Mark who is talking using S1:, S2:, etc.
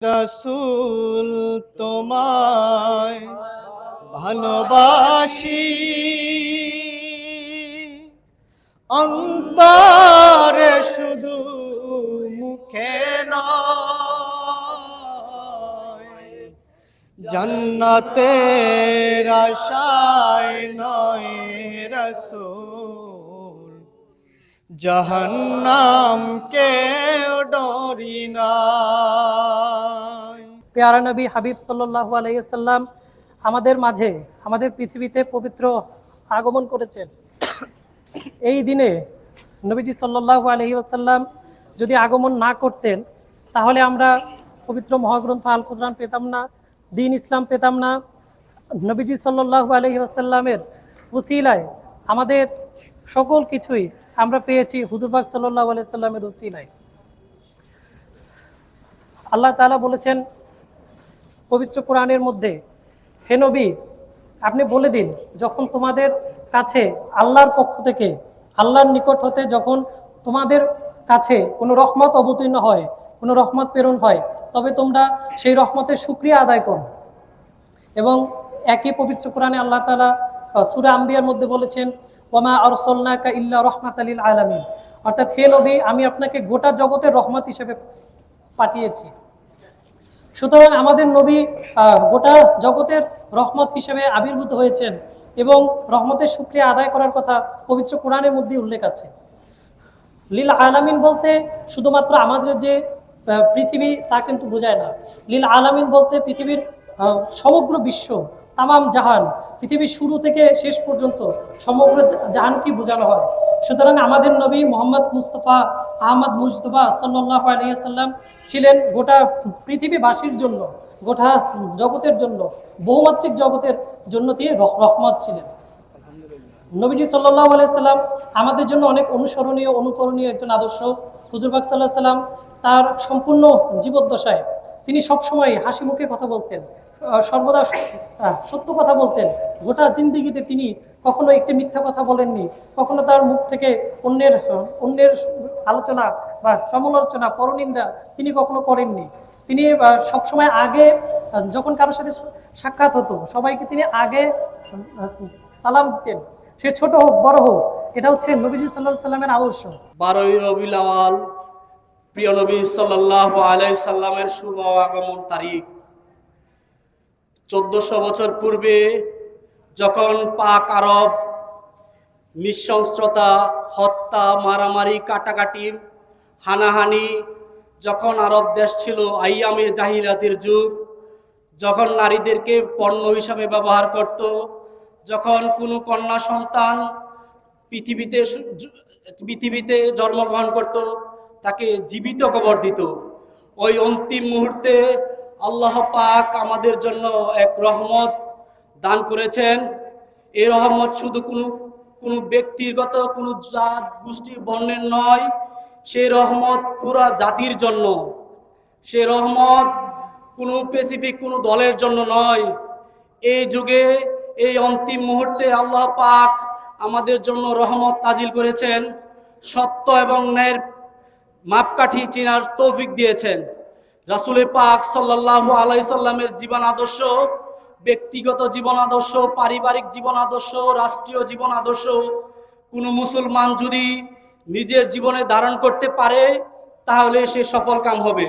S1: রাসূল তোমায় ভালোবাসি, অন্তরে শুধু মুখে নয়, জান্নাতের আশায় নয় রাসূল, জাহান্নামকে ডরি না।
S2: পেয়ারা নবী হাবিব সাল্লাল্লাহু আলাইহি সাল্লাম আমাদের মাঝে, আমাদের পৃথিবীতে পবিত্র আগমন করেছেন। এই দিনে নবীজি সাল্লাল্লাহু আলাইহি ওয়াসাল্লাম যদি আগমন না করতেন, তাহলে আমরা পবিত্র মহাগ্রন্থ আল কুরআন পেতাম না, দ্বীন ইসলাম পেতাম না। নবীজি সাল্লাল্লাহু আলাইহি ওয়াসাল্লামের ওসিলায় আমাদের সকল কিছুই আমরা পেয়েছি হুজুর পাক সাল্লাল্লাহু আলাইহি সাল্লামের ওসিলায়। আল্লাহ তাআলা বলেছেন পবিত্র কোরআনের মধ্যে, হে নবী, আপনি বলে দিন, যখন তোমাদের কাছে আল্লাহর পক্ষ থেকে, আল্লাহর নিকট হতে যখন তোমাদের কাছে কোনো রহমত অবতীর্ণ হয়, কোনো রহমত প্রেরণ হয়, তবে তোমরা সেই রহমতের শুকরিয়া আদায় করো। এবং একই পবিত্র কোরআনে আল্লাহ তাআলা সূরা আম্বিয়ার মধ্যে বলেছেন, ওয়ামা আরসালনাকা ইল্লা রাহমাতাল লিল আলামিন, অর্থাৎ হে নবী, আমি আপনাকে গোটা জগতের রহমত হিসেবে পাঠিয়েছি। সুতরাং আমাদের নবী গোটা জগতের রহমত হিসেবে আবির্ভূত হয়েছেন এবং রহমতের শুকরিয়া আদায় করার কথা পবিত্র কোরআনের মধ্যে উল্লেখ আছে। লিল আলামিন বলতে শুধুমাত্র আমাদের যে পৃথিবী তা কিন্তু বোঝায় না। লিল আলামিন বলতে পৃথিবীর সমগ্র বিশ্ব, তামাম জাহান, পৃথিবীর শুরু থেকে শেষ পর্যন্ত সমগ্র জাহানকে বোঝানো হয়। সুতরাং আমাদের নবী মোহাম্মদ মুস্তাফা আহমদ মুজতবা সাল্লাল্লাহু আলাইহি সাল্লাম ছিলেন গোটা পৃথিবীবাসীর জন্য, গোটা জগতের জন্য, বহুমাত্রিক জগতের জন্য তিনি রহমত ছিলেন। নবীজি সাল্লাল্লাহু আলাইহি সাল্লাম আমাদের জন্য অনেক অনুসরণীয়, অনুকরণীয় একজন আদর্শ। হুজুর পাক সাল্লাল্লাহু আলাইহি সাল্লাম তার সম্পূর্ণ জীবদ্দশায় তিনি সবসময় হাসি মুখে কথা বলতেন, সর্বদা সত্য কথা বলতেন। গোটা জিন্দেগিতে তিনি কখনো একটি মিথ্যা কথা বলেননি, কখনো তার মুখ থেকে অন্যের আলোচনা বা সমালোচনা, পরনিন্দা তিনি কখনো করেননি। তিনি সবসময় আগে, যখন কারোর সাথে সাক্ষাৎ হতো, সবাইকে তিনি আগে সালাম দিতেন, সে ছোট হোক বড় হোক। এটা হচ্ছে নবীজি সাল্লাল্লাহু আলাইহি সাল্লামের আদর্শ।
S3: 12ই রবিউল আউয়াল প্রিয় নবী সাল্লাল্লাহু আলাইহি সাল্লামের শুভ আগমন তারিখ। 1400 বছর পূর্বে যখন পাক আরব নৃশংসতা, হত্যা, মারামারি, কাটাকাটি, হানাহানি, যখন আরব দেশ ছিল আইয়ামে জাহিলিয়াতের যুগ, যখন নারীদেরকে পণ্য হিসাবে ব্যবহার করত, যখন কোনো কন্যা সন্তান পৃথিবীতে জন্মগ্রহণ করত তাকে জীবিত কবর দিত, ওই অন্তিম মুহূর্তে আল্লাহ পাক আমাদের জন্য এক রহমত দান করেছেন। এই রহমত শুধু কোনো ব্যক্তিগত, কোনো জাত, গোষ্ঠী, বর্ণের নয়, সেই রহমত পুরা জাতির জন্য। সেই রহমত কোনো স্পেসিফিক কোনো দলের জন্য নয়। এই যুগে, এই অন্তিম মুহূর্তে আল্লাহ পাক আমাদের জন্য রহমত নাজিল করেছেন, সত্য এবং ন্যায়ের মাপকাঠি চেনার তৌফিক দিয়েছেন। রাসূল পাক সাল্লাল্লাহু আলাইহি সাল্লামের জীবন আদর্শ, ব্যক্তিগত জীবন আদর্শ, পারিবারিক জীবন আদর্শ, রাষ্ট্রীয় জীবন আদর্শ কোনো মুসলমান যদি নিজের জীবনে ধারণ করতে পারে, তাহলে সে সফল কাম হবে।